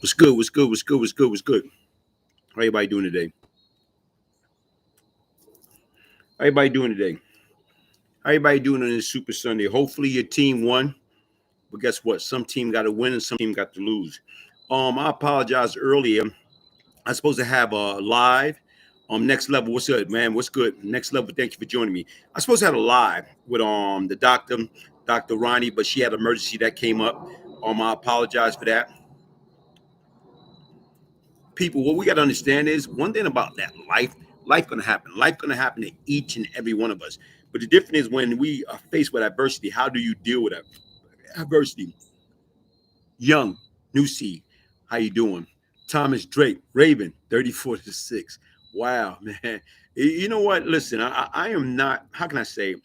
What's good? What's good? What's good? What's good? What's good? How everybody doing today? How everybody doing today? How everybody doing on this Super Sunday? Hopefully your team won, but guess what? Some team got to win and some team got to lose. I apologize earlier. I was supposed to have a live. Next level. What's good, man? What's good? Next level. Thank you for joining me. I was supposed to have a live with the doctor, Dr. Ronnie, but she had an emergency that came up. I apologize for that. People, what we got to understand is one thing about that life gonna happen. Life gonna happen to each and every one of us. But the difference is when we are faced with adversity, how do you deal with adversity? Young, new seed, how you doing? Thomas Drake, Raven, 34 to 6. Wow, man. You know what? Listen, I am not, how can I say?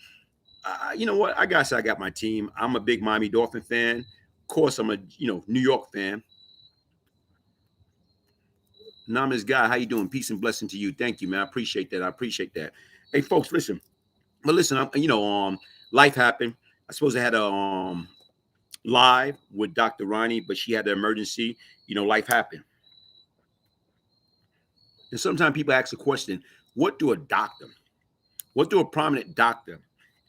You know what? I gotta say I got my team. I'm a big Miami Dolphin fan. Of course, I'm a New York fan. Nama's guy, how you doing? Peace and blessing to you. Thank you, man. I appreciate that. I appreciate that. Hey, folks, listen. But listen, life happened. I suppose I had a live with Dr. Ronnie, but she had an emergency. Life happened. And sometimes people ask the question, what do a prominent doctor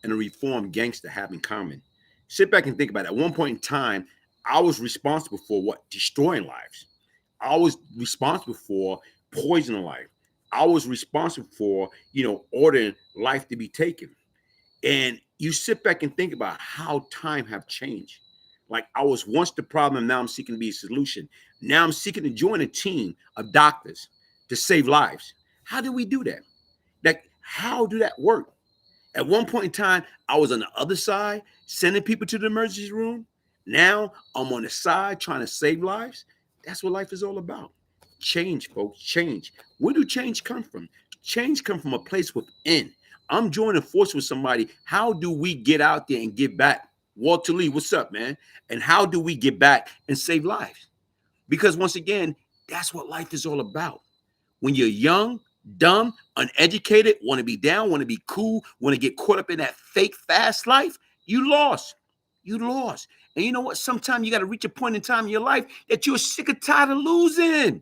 and a reformed gangster have in common? Sit back and think about it. At one point in time, I was responsible for what? Destroying lives. I was responsible for poisoning life. I was responsible for, ordering life to be taken. And you sit back and think about how time have changed. Like I was once the problem, and now I'm seeking to be a solution. Now I'm seeking to join a team of doctors to save lives. How do we do that? Like, how do that work? At one point in time, I was on the other side, sending people to the emergency room. Now I'm on the side trying to save lives. That's what life is all about. Change, folks, change. Where do change come from? Change come from a place within. I'm joining force with somebody. How do we get out there and get back? Walter Lee, what's up, man? And how do we get back and save lives? Because once again, that's what life is all about. When you're young, dumb, uneducated, want to be down, want to be cool, want to get caught up in that fake fast life, you lost. You lost. And you know what? Sometimes you got to reach a point in time in your life that you're sick and tired of losing.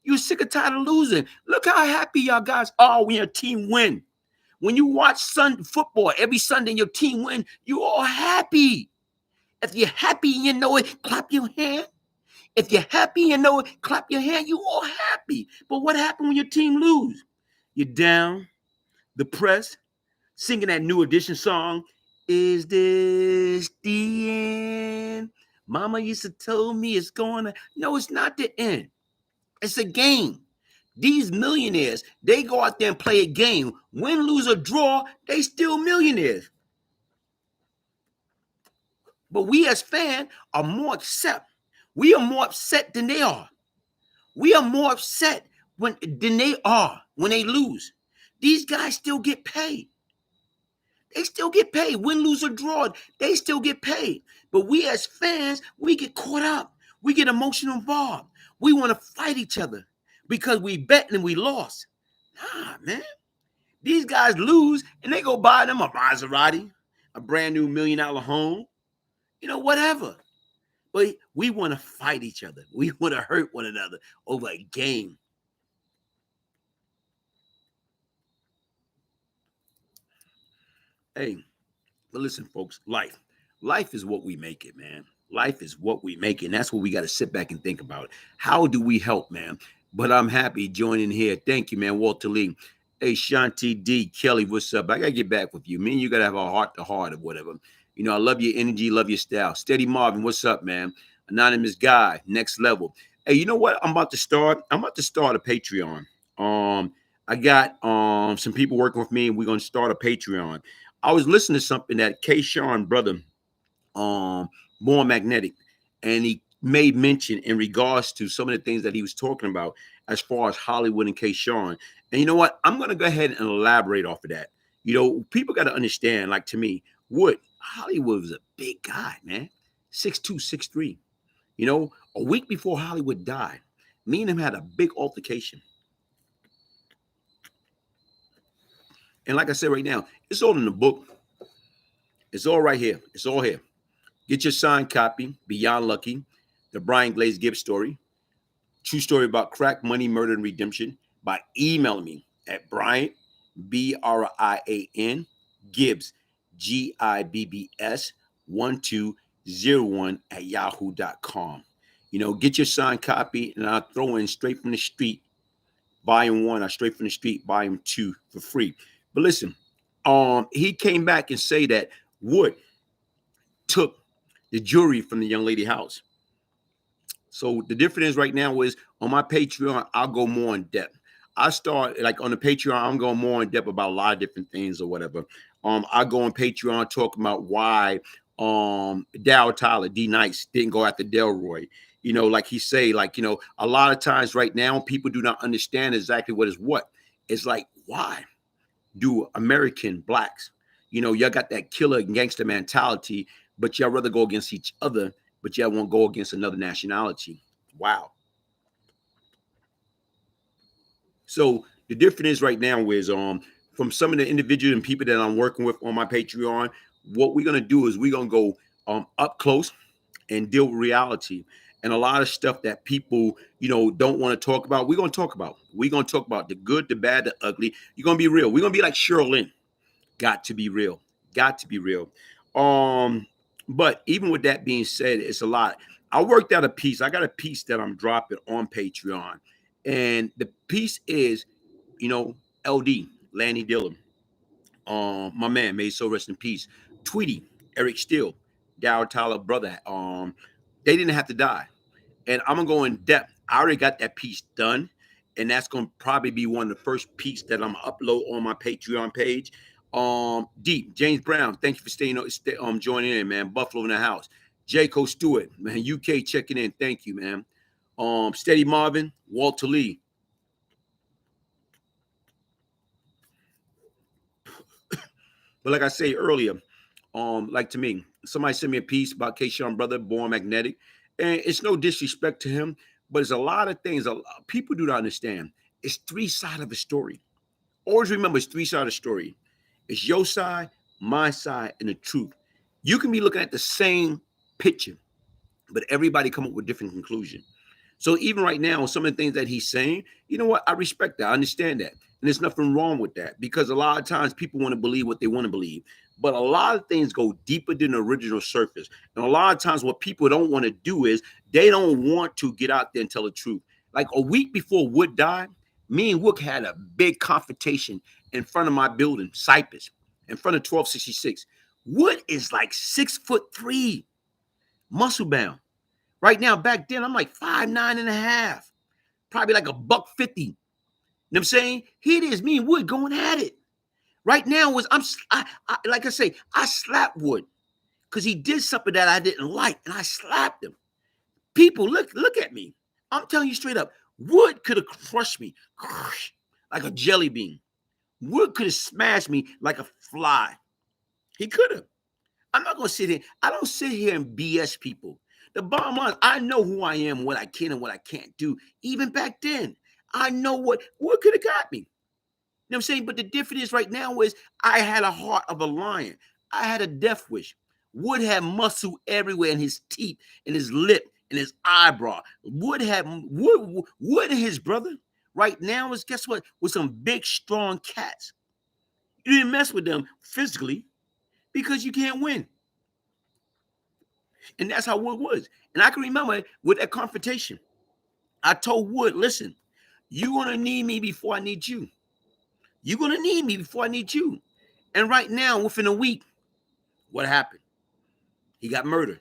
You're sick and tired of losing. Look how happy y'all guys are when your team win. When you watch football every Sunday and your team win, you all happy. If you're happy and you know it, clap your hand. If you're happy and know it, clap your hand. You all happy. But what happened when your team lose? You're down, depressed, singing that New Edition song. Is this the end? Mama used to tell me it's going to. No, it's not the end. It's a game. These millionaires, they go out there and play a game. Win, lose, or draw, they still millionaires. But we as fans are more upset. We are more upset than they are. We are more upset than they are when they lose. These guys still get paid. They still get paid. Win, lose, or draw, they still get paid. But we as fans, we get caught up. We get emotional involved. We want to fight each other because we bet and we lost. Nah, man. These guys lose and they go buy them a Maserati, a brand new $1 million home, whatever. But we want to fight each other. We want to hurt one another over a game. Hey, but listen, folks, life is what we make it, man. Life is what we make it. And that's what we got to sit back and think about. How do we help, man? But I'm happy joining here. Thank you, man, Walter Lee. Hey, Shanti D. Kelly, what's up? I got to get back with you. Me and you got to have a heart-to-heart or whatever. I love your energy, love your style. Steady Marvin, what's up, man? Anonymous guy, next level. Hey, you know what? I'm about to start a Patreon. I got some people working with me, and we're gonna start a Patreon. I was listening to something that K-Sean brother, More Magnetic, and he made mention in regards to some of the things that he was talking about as far as Hollywood and K-Sean. And you know what? I'm gonna go ahead and elaborate off of that. People got to understand, like to me, Hollywood was a big guy, man. 6'2", 6'3". A week before Hollywood died, me and him had a big altercation. And like I said right now, it's all in the book. It's all right here. It's all here. Get your signed copy, Beyond Lucky, the Brian Glaze Gibbs story. True story about crack, money, murder, and redemption by emailing me at Brian, Brian Gibbs, Gibbs 1201 at yahoo.com. Get your signed copy, and I'll throw in Straight from the Street, Volume 1, or Straight from the Street, Volume 2 for free. But listen, he came back and say that Wood took the jewelry from the young lady house. So the difference right now is on my Patreon, I'll go more in depth. I start like on the Patreon, I'm going more in depth about a lot of different things or whatever. I go on Patreon talking about why Dow Tyler, D Nice didn't go after Delroy. Like he say, a lot of times right now, people do not understand exactly what is what. It's like, why do American blacks, y'all got that killer and gangster mentality, but y'all rather go against each other, but y'all won't go against another nationality. Wow. So the difference is right now is from some of the individuals and people that I'm working with on my Patreon, what we're gonna do is we're gonna go up close and deal with reality. And a lot of stuff that people, don't want to talk about, we're gonna talk about. We're gonna talk about the good, the bad, the ugly. You're gonna be real. We're gonna be like Cheryl Lynn. Got to be real. Got to be real. But even with that being said, it's a lot. I worked out a piece. I got a piece that I'm dropping on Patreon. And the piece is, LD, Lanny Dillon, my man, may so rest in peace. Tweety, Eric Steele, Dow Tyler, brother. They didn't have to die. And I'm gonna go in depth. I already got that piece done, and that's gonna probably be one of the first pieces that I'm gonna upload on my Patreon page. Deep James Brown, thank you for joining in, man. Buffalo in the house. Jaco Stewart, man, UK checking in. Thank you, man. Steady Marvin, Walter Lee. But like I say earlier, like to me, somebody sent me a piece about K-Sean brother, born magnetic, and it's no disrespect to him, but it's a lot of things people do not understand. It's three sides of a story. Always remember, it's three sides of the story. It's your side, my side, and the truth. You can be looking at the same picture, but everybody come up with different conclusions. So even right now, some of the things that he's saying, you know what? I respect that. I understand that. And there's nothing wrong with that, because a lot of times people want to believe what they want to believe. But a lot of things go deeper than the original surface. And a lot of times what people don't want to do is they don't want to get out there and tell the truth. Like a week before Wood died, me and Wood had a big confrontation in front of my building, Cypress, in front of 1266. Wood is like 6'3", muscle bound. Right now, back then, I'm like 5'9.5", probably like $150. You know what I'm saying? Here it is, me and Wood going at it. Right now was like I say, I slapped Wood because he did something that I didn't like, and I slapped him. People, look at me. I'm telling you straight up, Wood could have crushed me like a jelly bean. Wood could have smashed me like a fly. He could have. I'm not gonna sit here. I don't sit here and BS people. The bottom line, I know who I am, what I can and what I can't do. Even back then, I know what could have got me. You know what I'm saying? But the difference is right now is I had a heart of a lion. I had a death wish. Wood had muscle everywhere in his teeth, in his lip, in his eyebrow. Wood and his brother right now is, guess what? With some big, strong cats. You didn't mess with them physically because you can't win. And that's how Wood was. And I can remember with that confrontation, I told Wood, listen, you're going to need me before I need you. You're going to need me before I need you. And right now, within a week, what happened? He got murdered.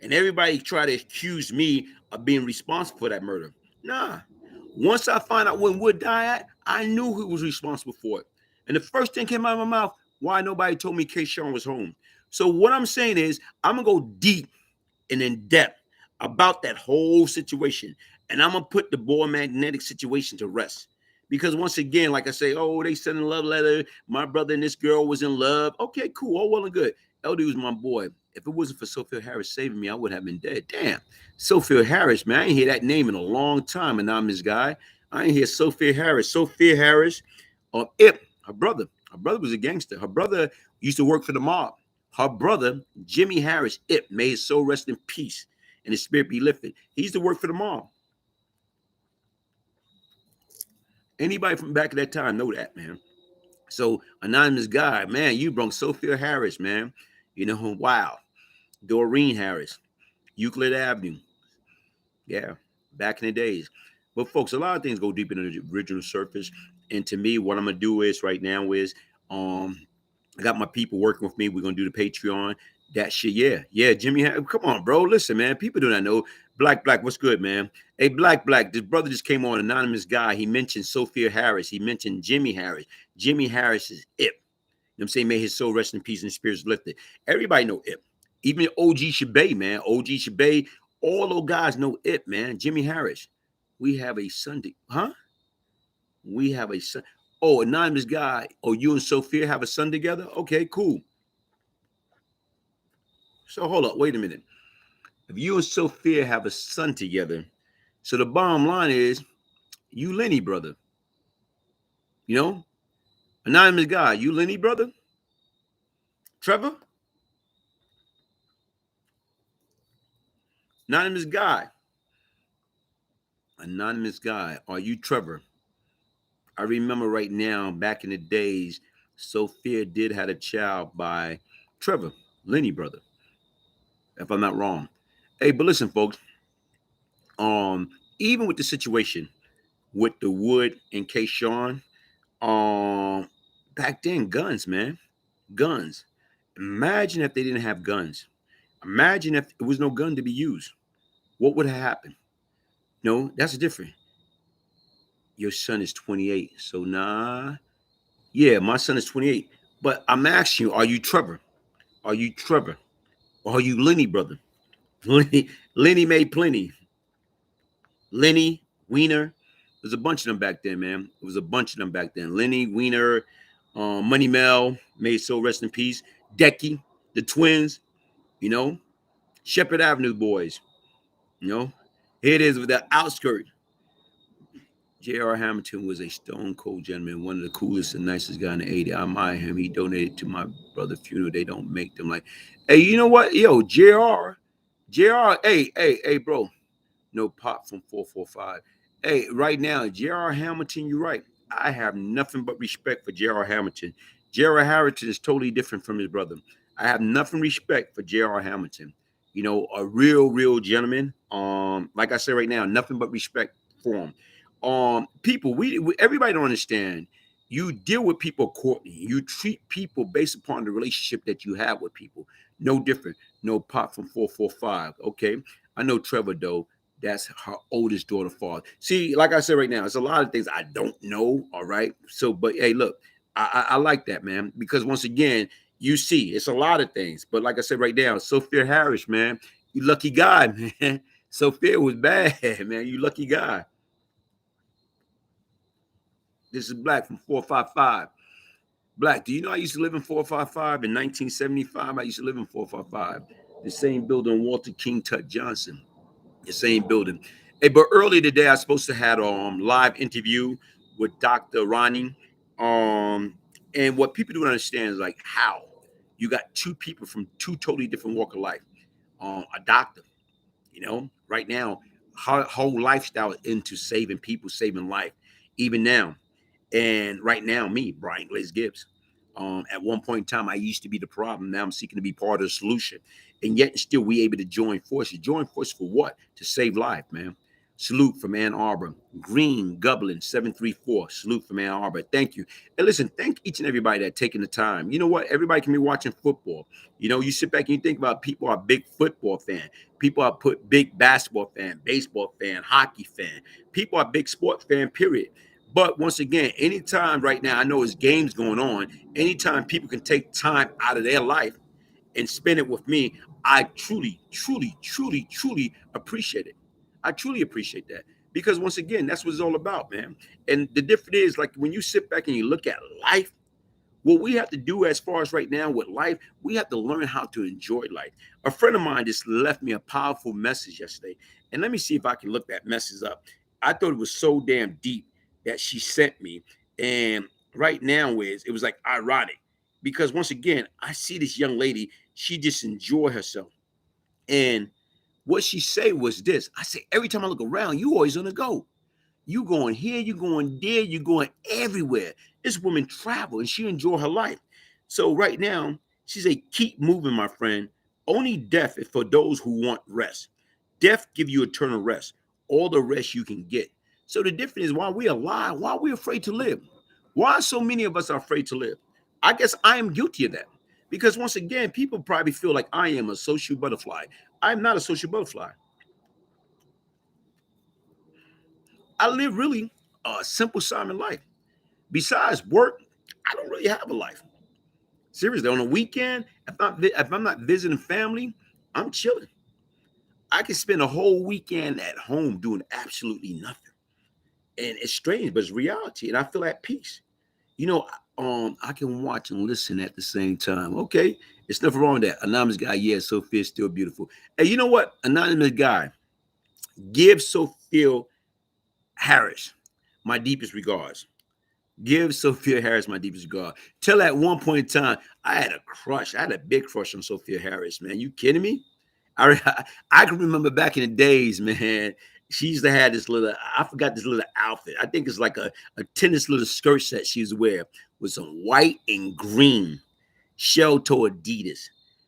And everybody tried to accuse me of being responsible for that murder. Nah. Once I found out when Wood died, I knew who was responsible for it. And the first thing came out of my mouth, why nobody told me K-Sean was home. So what I'm saying is, I'm going to go deep and in depth about that whole situation. And I'm going to put the boy magnetic situation to rest. Because once again, like I say, oh, they sent a love letter. My brother and this girl was in love. Okay, cool. All well and good. LD was my boy. If it wasn't for Sophia Harris saving me, I would have been dead. Damn. Sophia Harris, man. I ain't hear that name in a long time. And I'm this guy. I ain't hear Sophia Harris. Sophia Harris, her brother. Her brother was a gangster. Her brother used to work for the mob. Her brother, Jimmy Harris, may his soul rest in peace and his spirit be lifted. He used to work for the mob. Anybody from back at that time know that, man. So anonymous guy, man, you brung Sophia Harris, man. You know, wow. Doreen Harris, Euclid Avenue. Yeah, back in the days. But folks, a lot of things go deep into the original surface. And to me, what I'm gonna do is right now is I got my people working with me. We're gonna do the Patreon. That shit, yeah. Yeah, Jimmy, come on, bro. Listen, man. People do not know. Black, what's good, man? Hey, Black, this brother just came on, anonymous guy. He mentioned Sophia Harris. He mentioned Jimmy Harris. Jimmy Harris is it. You know what I'm saying? May his soul rest in peace and spirits lifted. Everybody know it. Even OG Shabay, man. OG Shabay, all those guys know it, man. Jimmy Harris. We have a Sunday, huh? We have a son. Oh, anonymous guy. Oh, you and Sophia have a son together? Okay, cool. So hold up, wait a minute. If you and Sophia have a son together, so the bottom line is you Lenny brother. You know? Anonymous guy, you Lenny brother? Trevor? Anonymous guy. Anonymous guy, are you Trevor? I remember right now, back in the days, Sophia did have a child by Trevor, Lenny brother, if I'm not wrong. Hey, but listen, folks, even with the situation with the Wood and Kayshawn, back then, guns, man, guns. Imagine if they didn't have guns. Imagine if there was no gun to be used. What would have happened? No, that's different. Your son is 28, so nah. Yeah, my son is 28. But I'm asking you, are you Trevor? Are you Trevor? Or are you Lenny, brother? Lenny made plenty. Lenny, Wiener. There's a bunch of them back then, man. It was a bunch of them back then. Lenny, Wiener, Money Mel, may so rest in peace. Decky, the twins, you know, Shepherd Avenue boys, you know. Here it is with the outskirt. J.R. Hamilton was a stone cold gentleman, one of the coolest and nicest guy in the 80s. I admire him. He donated to my brother's funeral. They don't make them like, hey, you know what? Yo, JR, hey, bro. No pop from 445. Hey, right now, J.R. Hamilton, you're right. I have nothing but respect for J.R. Hamilton. J.R. Hamilton is totally different from his brother. I have nothing respect for J.R. Hamilton. You know, a real gentleman. Like I said right now, nothing but respect for him. People, we everybody don't understand. You deal with people accordingly. You treat people based upon the relationship that you have with people. No different. No pop from 445. Okay. I know Trevor though. That's her oldest daughter father. See, like I said right now, it's a lot of things I don't know. All right. So, but hey, look, I like that, man, because once again, you see, it's a lot of things. But like I said right now, Sophia Harris, man, you lucky guy, man. Sophia was bad, man. You lucky guy. This is Black from 455. Black, do you know I used to live in 455 in 1975? I used to live in 455, the same building Walter King Tut Johnson, the same building. Hey, but earlier today I was supposed to have live interview with Dr. Ronnie. And what people don't understand is like how you got two people from two totally different walk of life. A doctor, you know, right now, her whole lifestyle is into saving people, saving life, even now. And right now, me, Brian Glaze Gibbs. At one point in time, I used to be the problem. Now I'm seeking to be part of the solution. And yet still we able to join forces. Join forces for what? To save life, man. Salute from Ann Arbor. Green Goblin 734. Salute from Ann Arbor. Thank you. And listen, thank each and everybody that taking the time. You know what? Everybody can be watching football. You know, you sit back and you think about people are big football fan. People are big basketball fan, baseball fan, hockey fan. People are big sports fan, period. But once again, anytime right now, I know there's games going on. Anytime people can take time out of their life and spend it with me, I truly appreciate it. I truly appreciate that because once again, that's what it's all about, man. And the difference is like when you sit back and you look at life, what we have to do as far as right now with life, we have to learn how to enjoy life. A friend of mine just left me a powerful message yesterday. And let me see if I can look that message up. I thought it was so damn deep that she sent me. And right now it was like ironic because once again, I see this young lady, she just enjoy herself. And what she said was this. I say, every time I look around, you always on the go. You going here, you going there, you going everywhere. This woman travel and she enjoy her life. So right now, she say, keep moving, my friend. Only death is for those who want rest. Death give you eternal rest, all the rest you can get. So the difference is why we alive, why we afraid to live. Why so many of us are afraid to live? I guess I am guilty of that. Because once again, people probably feel like I am a social butterfly. I'm not a social butterfly. I live really a simple Simon life. Besides work, I don't really have a life. Seriously, on a weekend, if I'm not visiting family, I'm chilling. I can spend a whole weekend at home doing absolutely nothing. And it's strange, but it's reality. And I feel at peace. You know, I can watch and listen at the same time. Okay, it's nothing wrong with that. Anonymous guy, yeah, Sophia's still beautiful. And you know what? Anonymous guy, give Sophia Harris my deepest regards. Give Sophia Harris my deepest regard. Till at one point in time, I had a crush. I had a big crush on Sophia Harris, man. You kidding me? I can remember back in the days, man. She used to have this little, I forgot this little outfit. I think it's like a tennis little skirt set she used to wear with some white and green shell toe Adidas.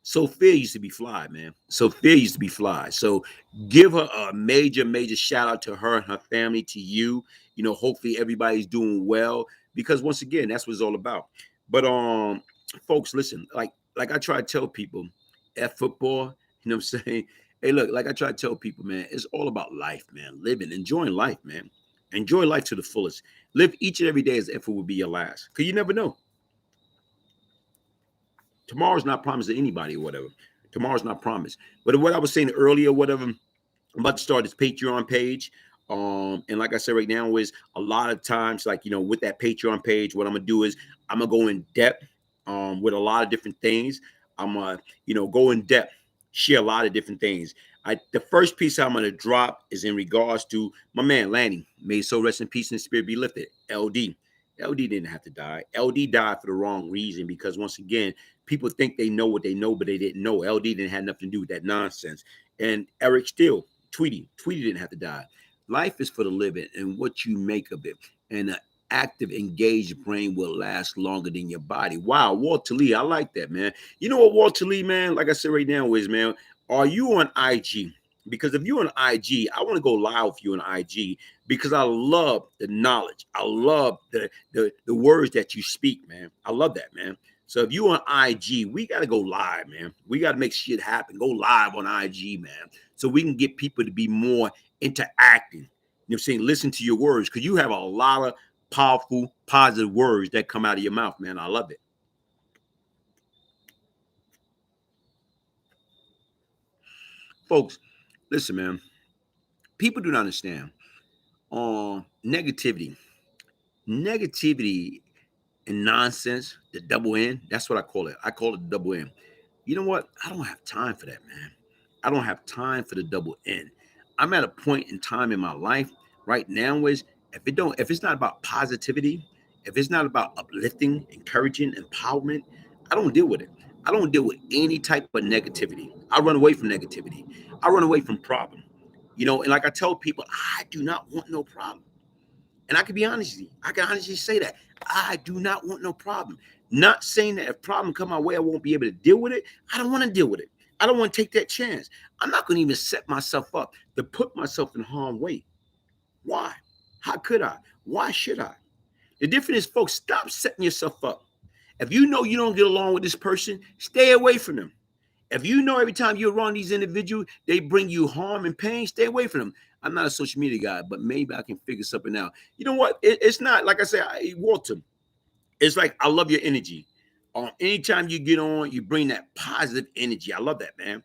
Sophia used to be fly, man. Sophia used to be fly. So give her a major, major shout out to her and her family, to you. You know, hopefully everybody's doing well because once again, that's what it's all about. But folks, listen, like I try to tell people at football, you know what I'm saying? Hey, look, like I try to tell people, man, it's all about life, man. Living, enjoying life, man. Enjoy life to the fullest. Live each and every day as if it would be your last. Because you never know. Tomorrow's not promised to anybody or whatever. Tomorrow's not promised. But what I was saying earlier, whatever, I'm about to start this Patreon page. And like I said right now, is a lot of times, like, you know, with that Patreon page, what I'm gonna do is I'm gonna go in depth with a lot of different things. I'm gonna, you know, go in depth, share a lot of different things. The first piece I'm gonna drop is in regards to my man Lanny. May his soul rest in peace and spirit be lifted. LD. LD didn't have to die. LD died for the wrong reason because once again, people think they know what they know, but they didn't know. LD didn't have nothing to do with that nonsense. And Eric Steele, Tweety didn't have to die. Life is for the living and what you make of it. And an active, engaged brain will last longer than your body. Wow, Walter Lee, I like that, man. You know what, Walter Lee, man, like I said right now is, man, are you on IG? Because if you're on IG, I want to go live with you on IG because I love the knowledge. I love the words that you speak, man. I love that, man. So if you on IG, we got to go live, man. We got to make shit happen. Go live on IG, man. So we can get people to be more interacting. You know what I'm saying? Listen to your words because you have a lot of powerful, positive words that come out of your mouth, man. I love it. Folks, listen, man. People do not understand. Negativity. Negativity and nonsense, the double N, that's what I call it. I call it the double N. You know what? I don't have time for that, man. I don't have time for the double N. I'm at a point in time in my life right now is if it's not about positivity, if it's not about uplifting, encouraging, empowerment, I don't deal with it. I don't deal with any type of negativity. I run away from negativity. I run away from problem. You know, and like I tell people, I do not want no problem. And I can be honest with you. I can honestly say that. I do not want no problem. Not saying that if problem come my way, I won't be able to deal with it. I don't want to deal with it. I don't want to take that chance. I'm not going to even set myself up to put myself in harm's way. Why? How could I? Why should I? The difference is, folks, stop setting yourself up. If you know you don't get along with this person, stay away from them. If you know every time you're around these individuals, they bring you harm and pain, stay away from them. I'm not a social media guy, but maybe I can figure something out. You know what? It's not like I said, Walter. It's like I love your energy. Anytime you get on, you bring that positive energy. I love that, man.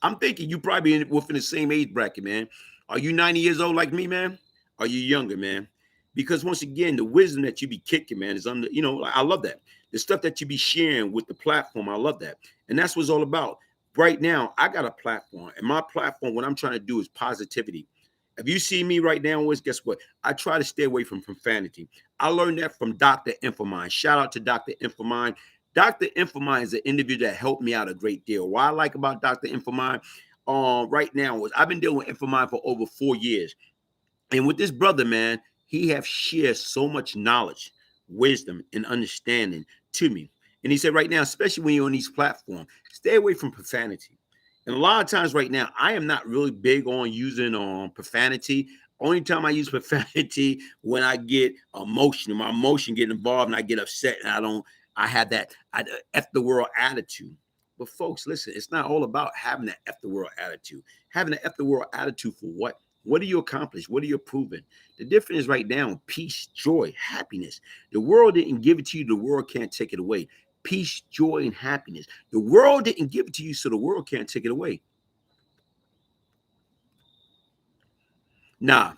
I'm thinking you probably within the same age bracket, man. Are you 90 years old like me, man? Are you younger, man? Because once again, the wisdom that you be kicking, man, is under, you know, I love that. The stuff that you be sharing with the platform, I love that. And that's what it's all about. Right now, I got a platform, and my platform, what I'm trying to do is positivity. If you see me right now, guess what? I try to stay away from profanity. I learned that from Dr. Infomine. Shout out to Dr. Infomine. Dr. Infomine is an individual that helped me out a great deal. What I like about Dr. Infomine, right now is I've been dealing with Infomine for over 4 years. And with this brother, man, he have shared so much knowledge, wisdom, and understanding to me. And he said, right now, especially when you're on these platforms, stay away from profanity. And a lot of times, right now, I am not really big on using profanity. Only time I use profanity when I get emotional, my emotion get involved, and I get upset, and I have that F the world attitude. But folks, listen, it's not all about having that F the world attitude. Having an F the world attitude for what? What do you accomplish? What are you proving? The difference is right now peace, joy, happiness. The world didn't give it to you. The world can't take it away. Peace, joy, and happiness. The world didn't give it to you, so the world can't take it away. Nah,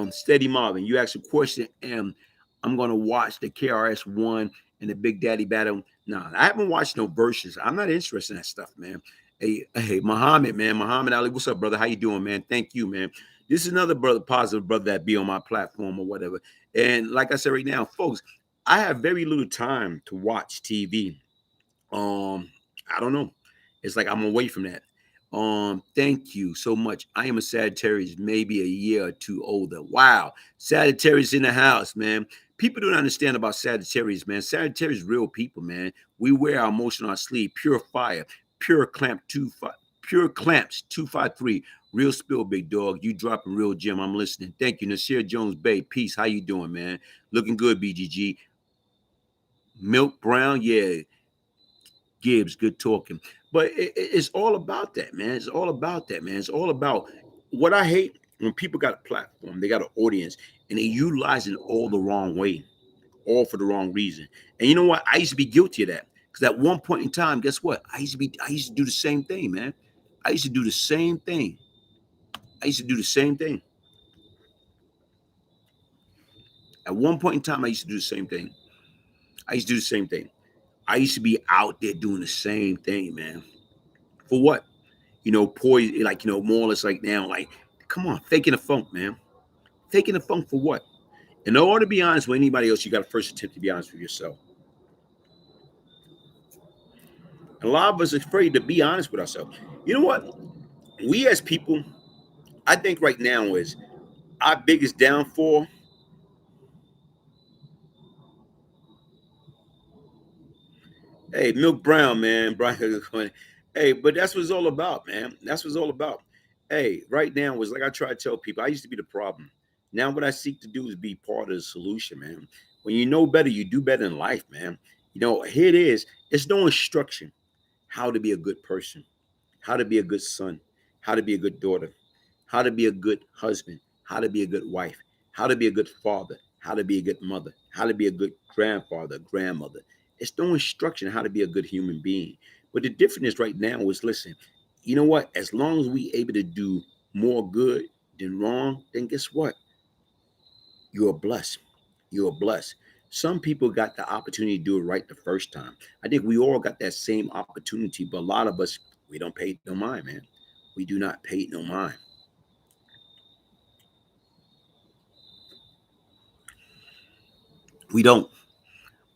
Steady Marvin, you asked a question, and I'm gonna watch the KRS One and the Big Daddy battle. Nah, I haven't watched no verses. I'm not interested in that stuff, man. Hey, Muhammad, man, Muhammad Ali, what's up, brother? How you doing, man? Thank you, man. This is another brother, positive brother that be on my platform or whatever. And like I said right now, folks, I have very little time to watch TV. I don't know. It's like I'm away from that. Thank you so much. I am a Sagittarius, maybe a year or two older. Wow. Sagittarius in the house, man. People don't understand about Sagittarius, man. Sagittarius real people, man. We wear our emotion on our sleeve. Pure fire, pure clamps 253. Real spill, big dog. You dropping real gem. I'm listening. Thank you. Nasir Jones Bay. Peace. How you doing, man? Looking good, BGG. Milk Brown, yeah. Gibbs, good talking. But it's all about that, man. It's all about that, man. It's all about what I hate when people got a platform, they got an audience, and they utilize it all the wrong way, all for the wrong reason. And you know what? I used to be guilty of that. Because at one point in time, guess what? I used to do the same thing, man. I used to do the same thing. I used to do the same thing. At one point in time, I used to do the same thing. I used to do the same thing. I used to be out there doing the same thing, man. For what? Poison, like, more or less like now, like, come on, faking the funk, man. Faking the funk for what? In order to be honest with anybody else, you got to first attempt to be honest with yourself. And a lot of us are afraid to be honest with ourselves. You know what? We as people, I think right now is our biggest downfall. Hey, Milk Brown, man. Brian, hey, but that's what it's all about, man. That's what it's all about. Hey, right now is like I try to tell people, I used to be the problem. Now what I seek to do is be part of the solution, man. When you know better, you do better in life, man. Here it is. It's no instruction how to be a good person, how to be a good son, how to be a good daughter, how to be a good husband, how to be a good wife, how to be a good father, how to be a good mother, how to be a good grandfather, grandmother. It's no instruction how to be a good human being. But the difference is right now is listen, you know what? As long as we able to do more good than wrong, then guess what? You're blessed. You're blessed. Some people got the opportunity to do it right the first time. I think we all got that same opportunity, but a lot of us, we don't pay no mind, man. We do not pay no mind. We don't.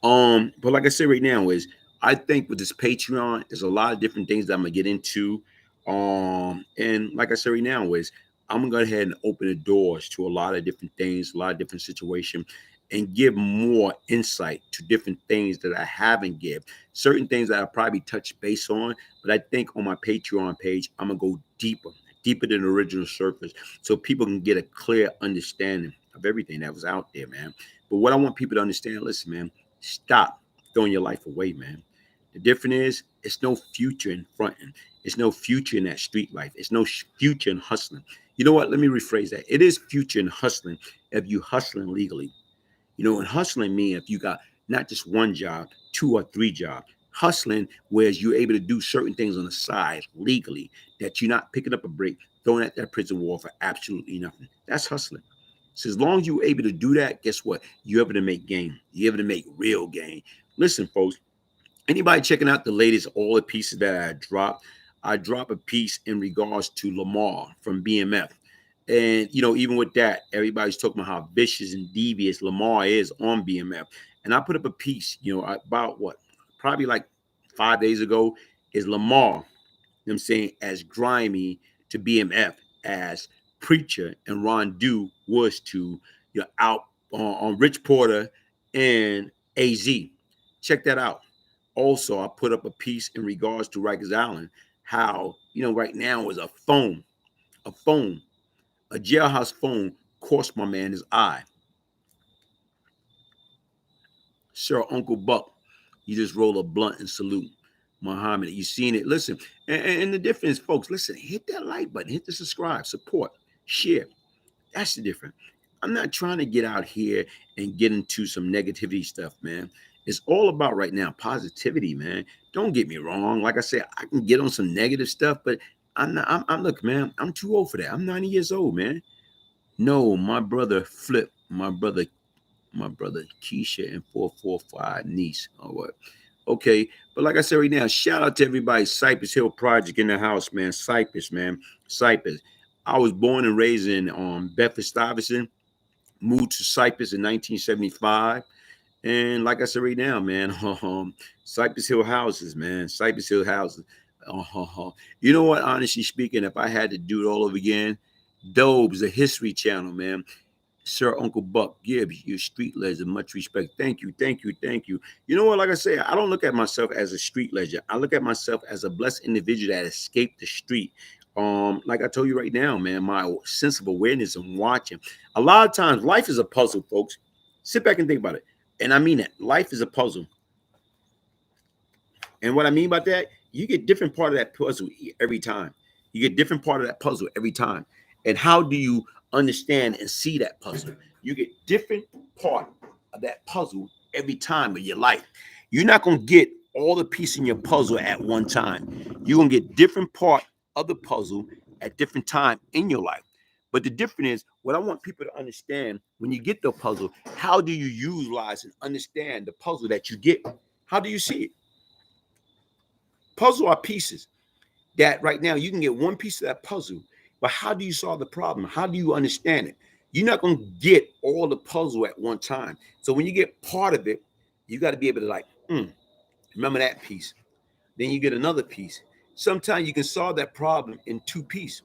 But like I said right now, is I think with this Patreon, there's a lot of different things that I'm gonna get into. And like I said right now, is I'm gonna go ahead and open the doors to a lot of different things, a lot of different situations, and give more insight to different things that I haven't give. Certain things that I probably touch base on, but I think on my Patreon page, I'm gonna go deeper than the original surface, so people can get a clear understanding of everything that was out there, man. But what I want people to understand, listen, man, stop throwing your life away, man. The difference is, it's no future in fronting. It's no future in that street life. It's no future in hustling. You know what? Let me rephrase that. It is future in hustling if you hustling legally. And hustling means if you got not just one job, two or three jobs. Hustling, whereas you're able to do certain things on the side legally that you're not picking up a brick, throwing at that prison wall for absolutely nothing. That's hustling. So as long as you're able to do that, guess what? You're able to make gain. You're able to make real gain. Listen, folks, anybody checking out the latest all the pieces that I drop a piece in regards to Lamar from BMF. And even with that, everybody's talking about how vicious and devious Lamar is on BMF. And I put up a piece, about what, probably like 5 days ago, is Lamar know what I'm saying, as grimy to BMF as Preacher and Ron Dew was to out on Rich Porter and AZ. Check that out. Also, I put up a piece in regards to Rikers Island, how, right now is a phone, a jailhouse phone cost my man his eye. Sir Uncle Buck, you just roll a blunt and salute. Muhammad, you seen it. Listen, and the difference, folks, listen, hit that like button, hit the subscribe, support, share. That's the difference. I'm not trying to get out here and get into some negativity stuff, man. It's all about right now positivity, man. Don't get me wrong. Like I said, I can get on some negative stuff, but I'm not. I'm look, man. I'm too old for that. I'm 90 years old, man. No, my brother Flip, my brother Keisha, and 445 niece. Or what? Okay, but like I said right now, shout out to everybody. Cypress Hill Project in the house, man. Cypress, man. Cypress. I was born and raised in Bedford Stuyvesant. Moved to Cypress in 1975. And like I said right now, man, Cypress Hill houses, man. Cypress Hill houses. You know what? Honestly speaking, if I had to do it all over again, Dobes, the History Channel, man. Sir Uncle Buck Gibbs, you street legend, much respect. Thank you, thank you, thank you. You know what? Like I say, I don't look at myself as a street legend. I look at myself as a blessed individual that escaped the street. Like I told you right now, man, my sense of awareness and watching. A lot of times, life is a puzzle, folks. Sit back and think about it. And I mean that. Life is a puzzle. And what I mean by that, you get different part of that puzzle every time. You get different part of that puzzle every time. And how do you understand and see that puzzle? You get different part of that puzzle every time of your life. You're not going to get all the pieces in your puzzle at one time. You're going to get different part of the puzzle at different time in your life. But the difference is, what I want people to understand, when you get the puzzle, how do you utilize and understand the puzzle that you get? How do you see it? Puzzle are pieces that right now you can get one piece of that puzzle, but how do you solve the problem? How do you understand it? You're not going to get all the puzzle at one time. So when you get part of it, you got to be able to remember that piece. Then you get another piece. Sometimes you can solve that problem in two pieces.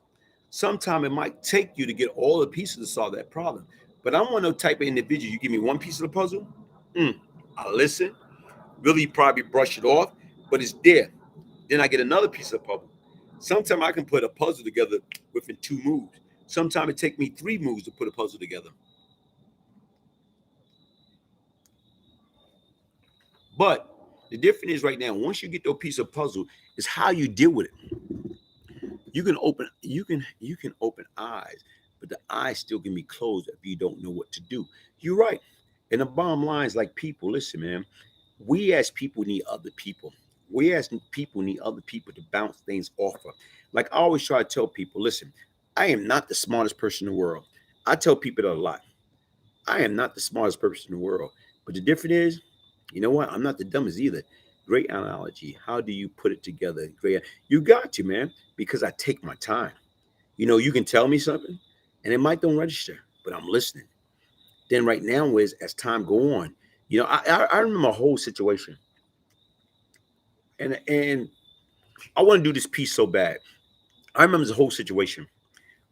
Sometimes it might take you to get all the pieces to solve that problem. But I'm one of those type of individuals. You give me one piece of the puzzle, I listen, really probably brush it off, but it's there. Then I get another piece of puzzle. Sometimes I can put a puzzle together within 2 moves. Sometimes it takes me 3 moves to put a puzzle together. But the difference is right now, once you get to a piece of puzzle, is how you deal with it. You can open eyes, but the eyes still can be closed if you don't know what to do. You're right. And the bottom line is, like, people, listen, man, we as people need other people. We as people need other people to bounce things off of. Like I always try to tell people, listen, I am not the smartest person in the world. I tell people that a lot. I am not the smartest person in the world. But the difference is, you know what? I'm not the dumbest either. Great analogy. How do you put it together? Great. You got to, man, because I take my time. You can tell me something and it might don't register, but I'm listening. Then right now is, as time go on, I remember a whole situation. And I want to do this piece so bad. I remember this whole situation.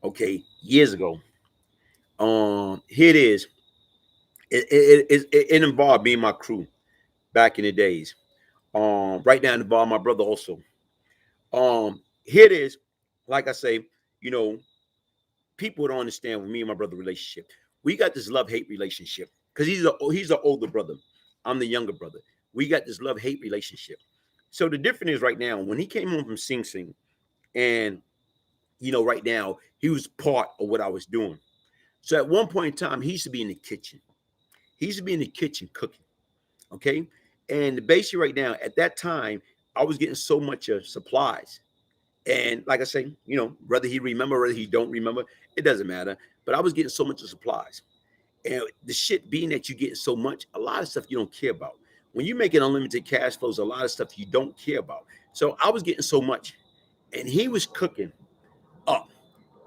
Okay, years ago. Here it is. It involved me and my crew back in the days. Right now it involved my brother also. Here it is. Like I say, you know, people don't understand with me and my brother relationship. We got this love-hate relationship because he's an older brother. I'm the younger brother. We got this love-hate relationship. So the difference is right now, when he came home from Sing Sing, and right now he was part of what I was doing. So at one point in time, he used to be in the kitchen. He used to be in the kitchen cooking. Okay. And basically right now, at that time, I was getting so much supplies. And like I say, whether he remember, whether he don't remember, it doesn't matter. But I was getting so much of supplies. And the shit being that you get so much, a lot of stuff you don't care about. When you make an unlimited cash flows, a lot of stuff you don't care about. So I was getting so much. And he was cooking up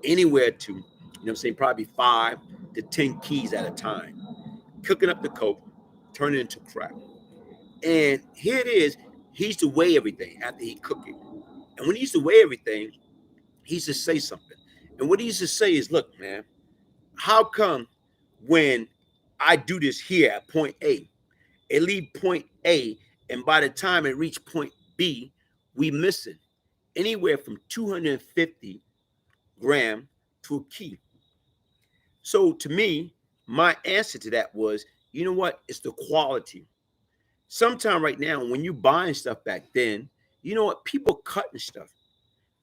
anywhere to, what I'm saying, probably 5 to 10 keys at a time, cooking up the coke, turning it into crack. And here it is, he used to weigh everything after he cooked it. And when he used to weigh everything, he used to say something. And what he used to say is, look, man, how come when I do this here at point A, it leave point A, and by the time it reach point B, we missing anywhere from 250 gram to a key. So to me, my answer to that was, you know what? It's the quality. Sometime right now, when you buying stuff back then, you know what? People cutting stuff.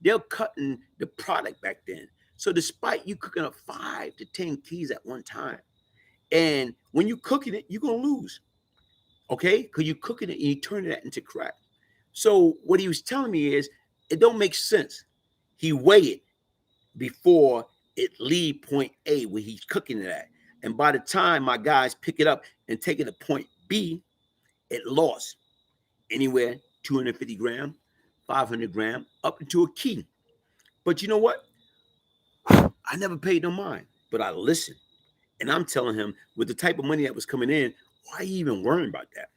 They're cutting the product back then. So despite you cooking up 5 to 10 keys at one time, and when you cooking it, you're gonna lose. Okay? Because you're cooking it and you turning that into crack. So what he was telling me is it don't make sense. He weigh it before it leave point A where he's cooking it at. And by the time my guys pick it up and take it to point B, it lost anywhere 250 gram, 500 gram, up into a key. But you know what? I never paid no mind, but I listened. And I'm telling him, with the type of money that was coming in, why are you even worrying about that?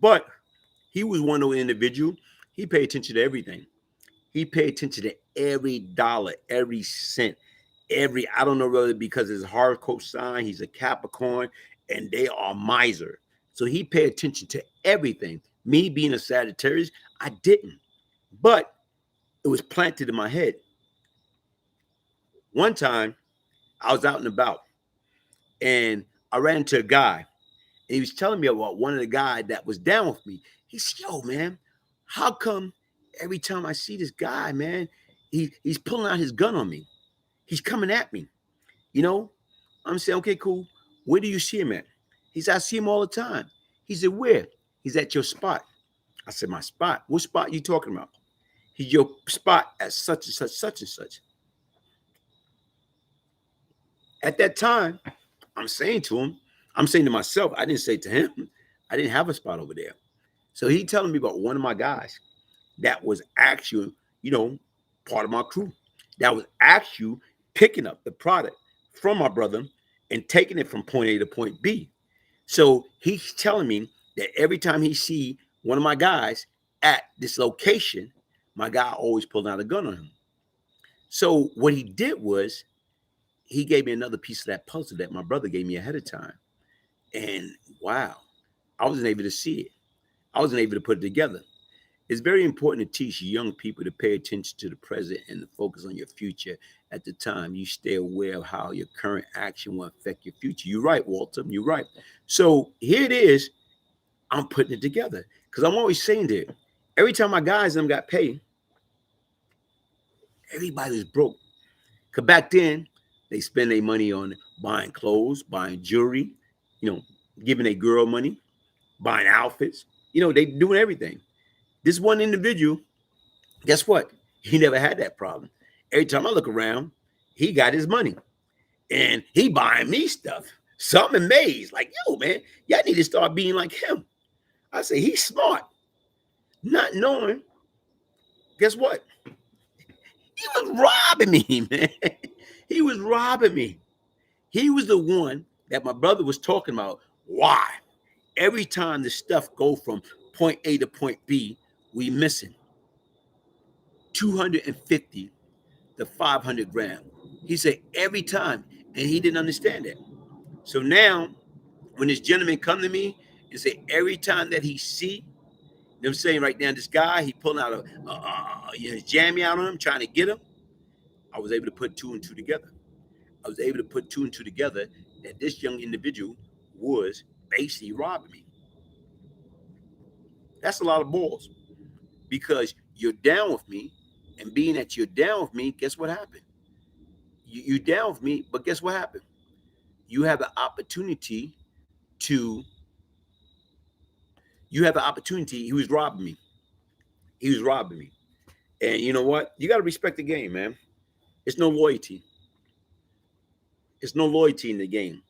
But he was one of the individual. He paid attention to everything. He paid attention to every dollar, every cent, I don't know whether because his horoscope sign, he's a Capricorn, and they are miser. So he paid attention to everything. Me being a Sagittarius, I didn't. But it was planted in my head. One time, I was out and about, and I ran into a guy, and he was telling me about one of the guys that was down with me. He said, yo, man, how come every time I see this guy, man, he's pulling out his gun on me? He's coming at me. You know, I'm saying, okay, cool. Where do you see him at? He said, I see him all the time. He said, where? He's at your spot. I said, my spot? What spot you talking about? He's your spot at such and such, such and such. At that time, I'm saying to myself, I didn't say to him, I didn't have a spot over there. So he telling me about one of my guys that was actually, part of my crew, that was actually picking up the product from my brother and taking it from point A to point B. So he's telling me that every time he see one of my guys at this location, my guy always pulling out a gun on him. So what he did was he gave me another piece of that puzzle that my brother gave me ahead of time. And wow, I wasn't able to see it. I wasn't able to put it together. It's very important to teach young people to pay attention to the present and to focus on your future at the time. You stay aware of how your current action will affect your future. You're right, Walter. You're right. So here it is. I'm putting it together because I'm always saying that every time my guys them got paid, everybody was broke. Because back then, they spend their money on buying clothes, buying jewelry, giving a girl money, buying outfits. They doing everything. This one individual, guess what? He never had that problem. Every time I look around, he got his money. And he buying me stuff. So I'm amazed. Like, yo, man, y'all need to start being like him. I say, he's smart. Not knowing, guess what? He was robbing me, man. He was robbing me. He was the one that my brother was talking about. Why? Every time the stuff go from point A to point B, we missing 250 to 500 gram. He said every time, and he didn't understand that. So now, when this gentleman come to me and say every time that he see, I'm saying right now, this guy, he pulling out his jammy out on him, trying to get him. I was able to put two and two together. I was able to put two and two together that this young individual was basically robbing me. That's a lot of balls because you're down with me, and being that you're down with me, guess what happened? You're down with me, but guess what happened? You have an opportunity to. You have an opportunity. He was robbing me. He was robbing me, and you know what? You got to respect the game, man. It's no loyalty. It's no loyalty in the game.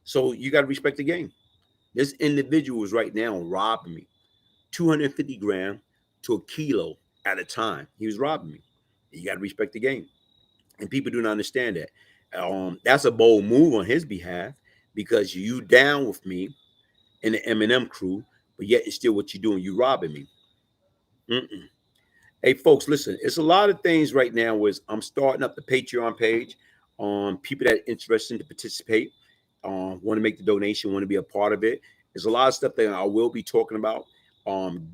So you got to respect the game. This individual is right now robbing me 250 gram to a kilo at a time. He was robbing me. You got to respect the game. And people do not understand that. That's a bold move on his behalf because you down with me in the M&M crew, but yet it's still what you're doing. You robbing me. Mm-mm. Hey, folks, listen. It's a lot of things right now. Was I'm starting up the Patreon page. People that are interested to participate, want to make the donation, want to be a part of it. There's a lot of stuff that I will be talking about.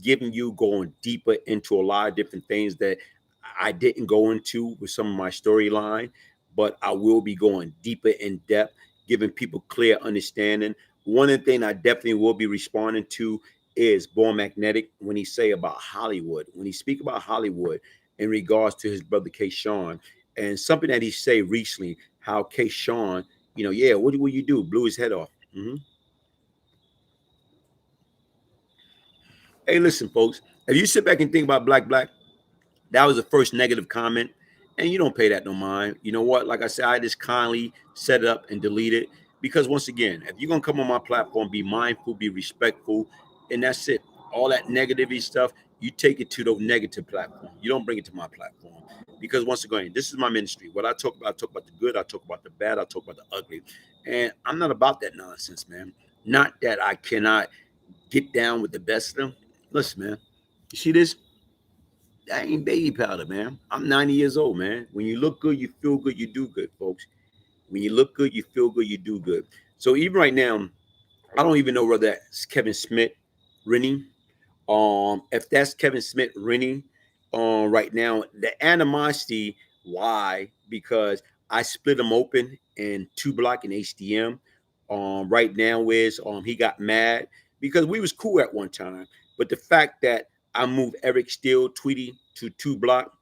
Giving you going deeper into a lot of different things that I didn't go into with some of my storyline, but I will be going deeper in depth, giving people clear understanding. One of the things I definitely will be responding to is Born Magnetic when he say about Hollywood, when he speak about Hollywood in regards to his brother K. Sean, and something that he say recently, how K. Sean, yeah, what will you do? Blew his head off. Hey, listen, folks, if you sit back and think about Black, that was the first negative comment, and you don't pay that no mind. You know what? Like I said, I just kindly set it up and delete it because once again, if you're gonna come on my platform, be mindful, be respectful, and that's it. All that negativity stuff, you take it to the negative platform. You don't bring it to my platform because once again, this is my ministry. What I talk about the good, I talk about the bad, I talk about the ugly, and I'm not about that nonsense, man. Not that I cannot get down with the best of them. Listen, man, you see this? That ain't baby powder, man. I'm 90 years old, man. When you look good, you feel good, you do good, folks. When you look good, you feel good, you do good. So even right now, I don't even know whether that's Kevin Smith Rennie. If that's Kevin Smith Rennie, right now, the animosity, why? Because I split him open in 2 Block and HDM. Right now is he got mad because we was cool at one time, but the fact that I moved Eric Steele Tweety to 2 Block,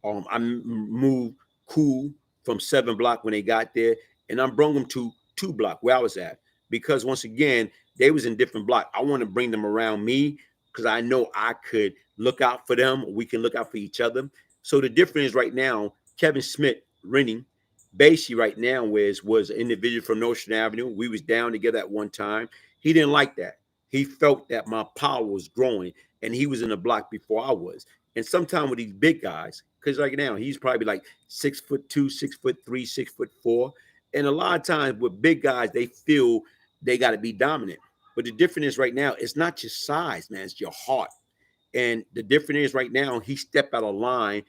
I moved Cool from 7 Block when they got there, and I brought them to 2 Block where I was at because once again they was in different block. I want to bring them around me because I know I could look out for them. We can look out for each other. So the difference is right now, Kevin Smith Rennie, Basie right now was an individual from Nostrand Avenue. We was down together at one time. He didn't like that. He felt that my power was growing, and he was in the block before I was. And sometimes with these big guys, because like now he's probably like 6'2", 6'3", 6'4", and a lot of times with big guys, they feel they got to be dominant. But the difference is right now, it's not your size, man. It's your heart. And the difference is right now, he stepped out of line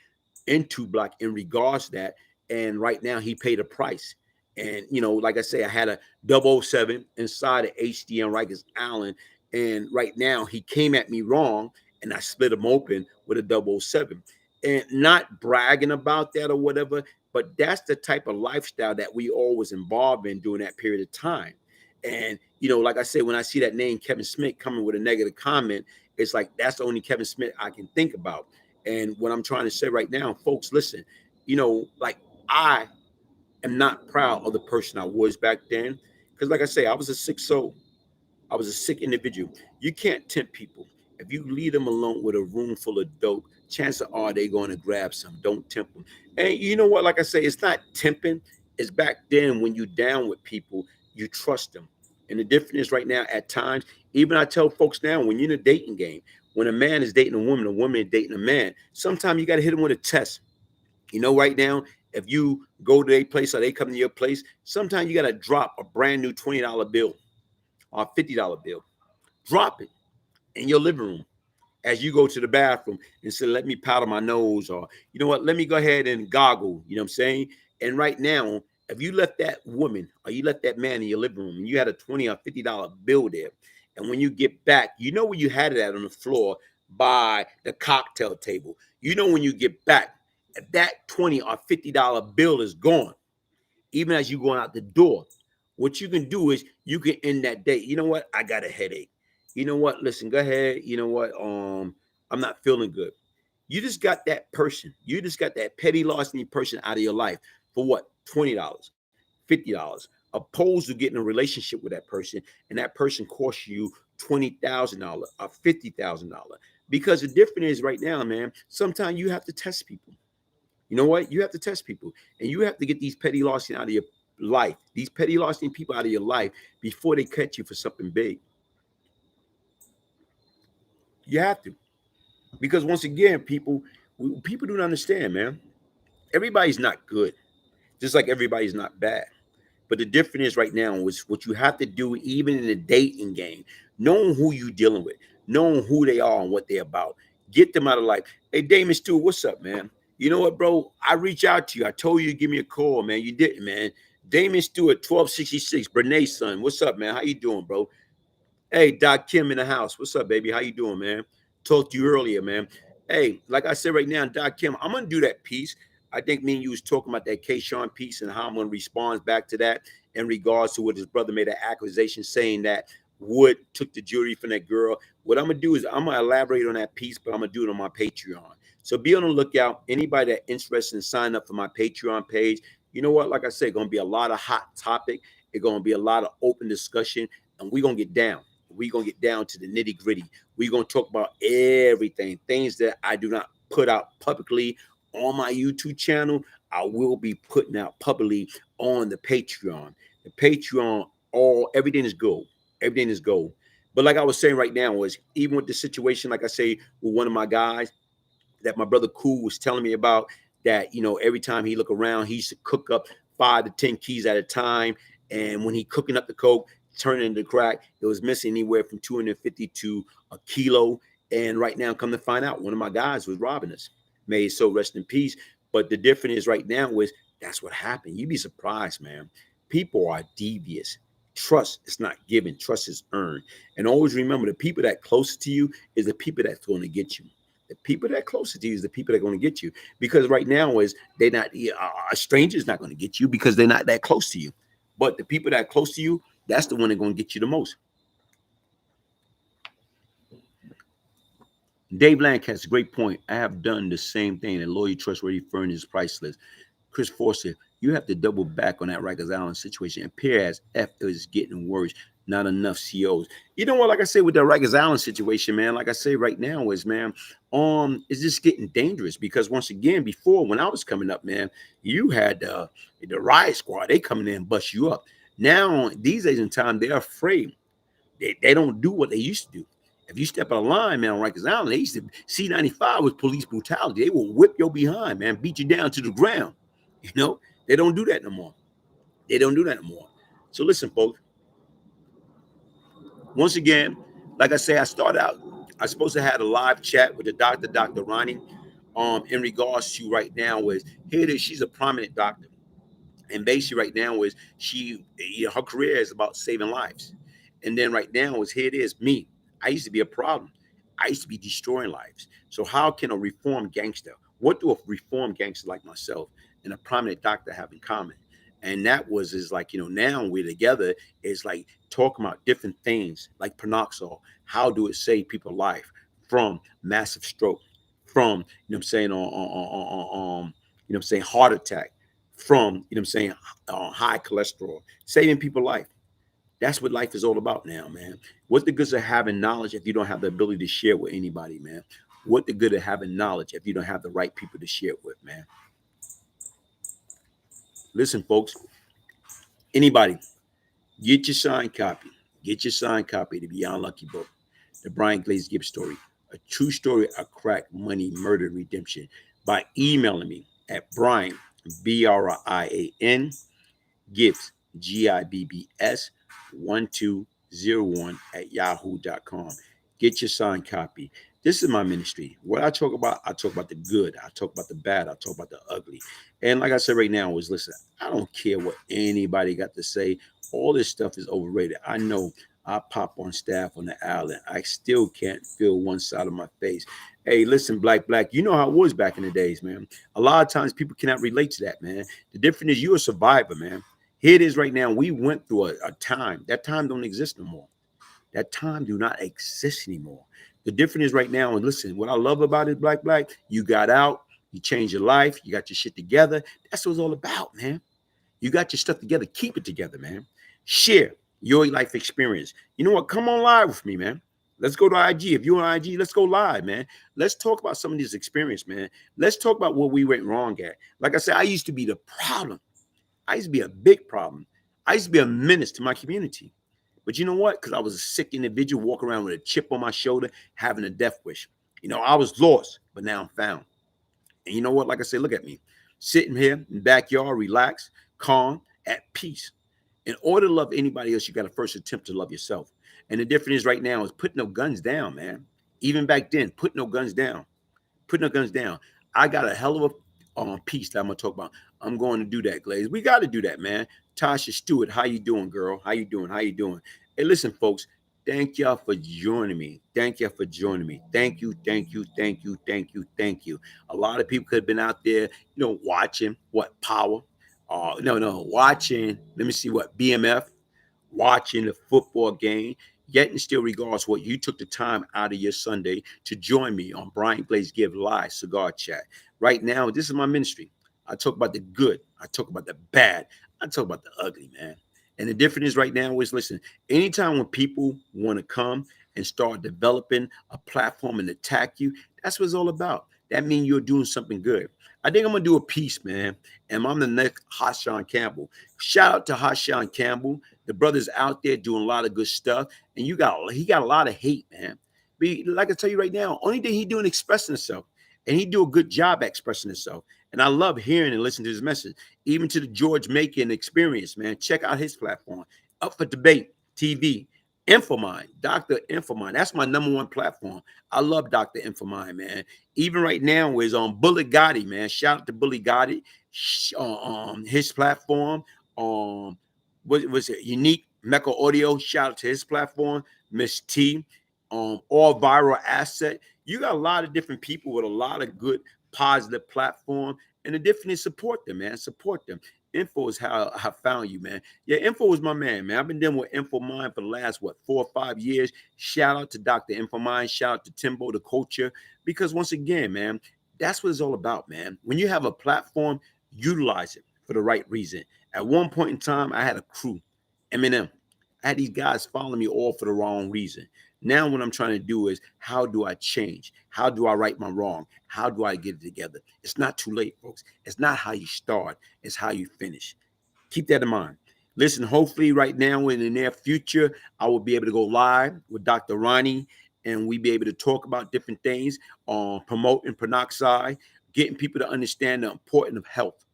in 2 Block in regards to that. And right now, he paid a price. And, like I say, I had a 007 inside of HDM Rikers Island. And right now, he came at me wrong, and I split him open with a 007. And not bragging about that or whatever, but that's the type of lifestyle that we always involved in during that period of time. And, like I said, when I see that name, Kevin Smith, coming with a negative comment, it's like that's the only Kevin Smith I can think about. And what I'm trying to say right now, folks, listen, like I am not proud of the person I was back then. Because like I say, I was a sick soul. I was a sick individual. You can't tempt people. If you leave them alone with a room full of dope, chances are they going to grab some. Don't tempt them. And you know what? Like I say, it's not tempting. It's back then when you down with people, you trust them. And the difference is right now, at times, even I tell folks now, when you're in a dating game, when a man is dating a woman is dating a man, sometimes you got to hit them with a test. Right now, if you go to their place or they come to your place, sometimes you got to drop a brand new $20 bill or $50 bill. Drop it in your living room as you go to the bathroom and say, let me powder my nose, or you know what, let me go ahead and goggle. You know what I'm saying? And right now, if you left that woman or you left that man in your living room and you had a $20 or $50 bill there, and when you get back, where you had it at on the floor by the cocktail table. When you get back, if that $20 or $50 bill is gone, even as you going out the door, what you can do is you can end that day. You know what? I got a headache. You know what? Listen, go ahead. You know what? I'm not feeling good. You just got that person. You just got that petty larceny person out of your life for what? $20, $50, opposed to getting a relationship with that person, and that person costs you $20,000 or $50,000. Because the difference is right now, man, sometimes you have to test people. You know what? You have to test people, and you have to get these petty larceny out of your life, these petty larceny people out of your life before they cut you for something big. You have to, because once again, people don't understand, man. Everybody's not good, just like everybody's not bad. But the difference is right now is what you have to do, even in the dating game, knowing who you're dealing with, knowing who they are and what they're about. Get them out of life. Hey, Damon Stewart, what's up, man? You know what, bro? I reach out to you. I told you to give me a call, man. You didn't, man. Damon Stewart, 1266, Brene's son. What's up, man? How you doing, bro? Hey, Doc Kim in the house. What's up, baby? How you doing, man? Talked to you earlier, man. Hey, like I said right now, Doc Kim, I'm gonna do that piece. I think me and you was talking about that K-Sean piece and how I'm gonna respond back to that in regards to what his brother made an accusation saying that Wood took the jewelry from that girl. What I'm gonna do is I'm gonna elaborate on that piece, but I'm gonna do it on my Patreon. So be on the lookout. Anybody that interested in signing up for my Patreon page, you know what? Like I said, gonna be a lot of hot topic. It's gonna be a lot of open discussion, and we're gonna get down. We're going to get down to the nitty gritty. We're going to talk about everything, things that I do not put out publicly on my YouTube channel. I will be putting out publicly on the Patreon. The Patreon, everything is gold. Everything is gold. But like I was saying right now, was even with the situation, like I say, with one of my guys that my brother Cool was telling me about, that, you know, every time he look around, he used to cook up 5 to 10 keys at a time. And when he cooking up the coke, turning into crack, it was missing anywhere from 250 to a kilo. And right now, come to find out, one of my guys was robbing us. May his soul rest in peace. But the difference is right now is that's what happened. You'd be surprised, man. People are devious. Trust is not given. Trust is earned. And always remember, the people that closest to you is the people that's going to get you. The people that closest to you is the people that are going to get you. Because right now is they're not, a stranger's not going to get you because they're not that close to you. But the people that are close to you, that's the one that's going to get you the most. Dave Lancaster, great point. I have done the same thing. A loyal, trustworthy firm is priceless. Chris Forster, you have to double back on that Rikers Island situation. And Perez, F is getting worse. Not enough COs. You know what? Like I say with the Rikers Island situation, man. Like I say right now is, man, it's just getting dangerous because once again, before when I was coming up, man, you had the riot squad. They coming in and bust you up. Now these days in time, they're afraid. They don't do what they used to do. If you step out of line, man, on Rikers Island, they used to C95 with police brutality. They will whip your behind, man, beat you down to the ground. You know, they don't do that no more. They don't do that no more. So listen, folks. Once again, like I say, I started out, I was supposed to have a live chat with the doctor, Dr. Ronnie, in regards to right now is here it is, she's a prominent doctor. And basically right now is she, her career is about saving lives. And then right now is here it is, me. I used to be a problem. I used to be destroying lives. So how can a reformed gangster, what do a reformed gangster like myself and a prominent doctor have in common? And that was is like, now we're together is like talking about different things like Panoxol. How do it save people's life from massive stroke, from, I'm saying, I'm saying, heart attack, from, I'm saying, high cholesterol, saving people's life. That's what life is all about now, man. What's the good of having knowledge if you don't have the ability to share with anybody, man? What the good of having knowledge if you don't have the right people to share it with, man? Listen, folks, anybody, get your signed copy. Get your signed copy of the Beyond Lucky book, the Brian Glaze Gibbs story, a true story of crack, money, murder, redemption, by emailing me at Brian, Brian, Gibbs, Gibbs, 1201 at yahoo.com. Get your signed copy. This is my ministry. What I talk about the good. I talk about the bad. I talk about the ugly. And like I said right now is, listen, I don't care what anybody got to say. All this stuff is overrated. I know I pop on staff on the island. I still can't feel one side of my face. Hey, listen, Black, you know how it was back in the days, man. A lot of times people cannot relate to that, man. The difference is you're a survivor, man. Here it is right now. We went through a time. That time don't exist no more. That time do not exist anymore. The difference is right now, and listen, what I love about it, Black, you got out, you changed your life, you got your shit together. That's what it's all about, man. You got your stuff together. Keep it together, man. Share your life experience. You know what? Come on live with me, man. Let's go to IG. If you're on IG, let's go live, man. Let's talk about some of this experience, man. Let's talk about what we went wrong at. Like I said, I used to be the problem. I used to be a big problem. I used to be a menace to my community. But you know what? Because I was a sick individual walking around with a chip on my shoulder, having a death wish. I was lost, but now I'm found. And you know what? Like I said, look at me. Sitting here in the backyard, relaxed, calm, at peace. In order to love anybody else, you got to first attempt to love yourself. And the difference is right now is putting no guns down, man. Even back then, put no guns down. Put no guns down. I got a hell of a piece that I'm gonna talk about. I'm going to do that, Glaze. We got to do that, man. Tasha Stewart, how you doing, girl? How you doing? How you doing? Hey, listen, folks. Thank y'all for joining me. Thank y'all for joining me. Thank you, thank you, thank you, thank you, thank you. A lot of people could have been out there, watching what Power. No, watching. Let me see what BMF, watching the football game. Yet and still regards what you took the time out of your Sunday to join me on Brian Glaze Gibbs Live Cigar Chat. Right now, this is my ministry. I talk about the good. I talk about the bad. I talk about the ugly, man. And the difference is right now is, listen, anytime when people want to come and start developing a platform and attack you, that's what it's all about. That means you're doing something good. I think I'm gonna do a piece, man, and I'm the next Hot Sean Campbell. Shout out to Hot Sean Campbell. The brother's out there doing a lot of good stuff, and he got a lot of hate, man. But like I tell you right now, only thing he doing expressing himself, and he do a good job at expressing himself. And I love hearing and listening to his message, even to the George Macon Experience, man. Check out his platform, Up for Debate TV. Infomine, Dr. Infomine. That's my number one platform. I love Dr. Infomine, man. Even right now is on Bully Gotti, man. Shout out to Bully Gotti. His platform. What was it? Unique Mecca Audio. Shout out to his platform. Miss T. All Viral Asset. You got a lot of different people with a lot of good, positive platform. And the difference is support them, man. Support them. Info is how I found you, man. Yeah, Info is my man, man. I've been dealing with Info Mind for the last, 4 or 5 years. Shout out to Dr. Info Mind. Shout out to Timbo, the culture. Because once again, man, that's what it's all about, man. When you have a platform, utilize it for the right reason. At one point in time, I had a crew, Eminem. I had these guys following me all for the wrong reason. Now, what I'm trying to do is, how do I change? How do I right my wrong? How do I get it together? It's not too late, folks. It's not how you start, it's how you finish. Keep that in mind. Listen, hopefully, right now in the near future, I will be able to go live with Dr. Ronnie, and we be able to talk about different things on promoting peroxide, getting people to understand the importance of health.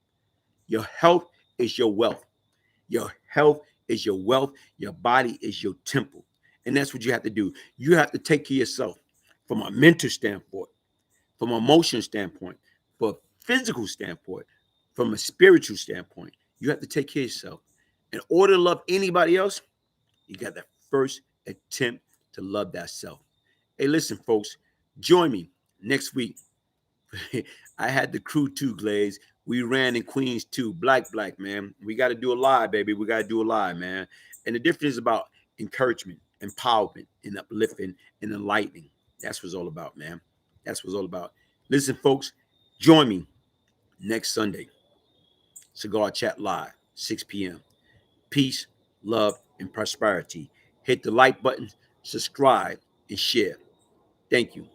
Your health is your wealth. Your health is your wealth. Your body is your temple. And that's what you have to do. You have to take care of yourself from a mental standpoint, from an emotional standpoint, from a physical standpoint, from a spiritual standpoint. You have to take care of yourself. In order to love anybody else, you got to first attempt to love that self. Hey, listen, folks, join me next week. I had the crew too, Glaze. We ran in Queens too. Black, man. We got to do a live, baby. We got to do a live, man. And the difference is about encouragement, empowerment, and uplifting and enlightening. That's what it's all about, man. That's what it's all about. Listen, folks, join me next Sunday. Cigar Chat Live, 6 p.m. Peace, love, and prosperity. Hit the like button, subscribe, and share. Thank you.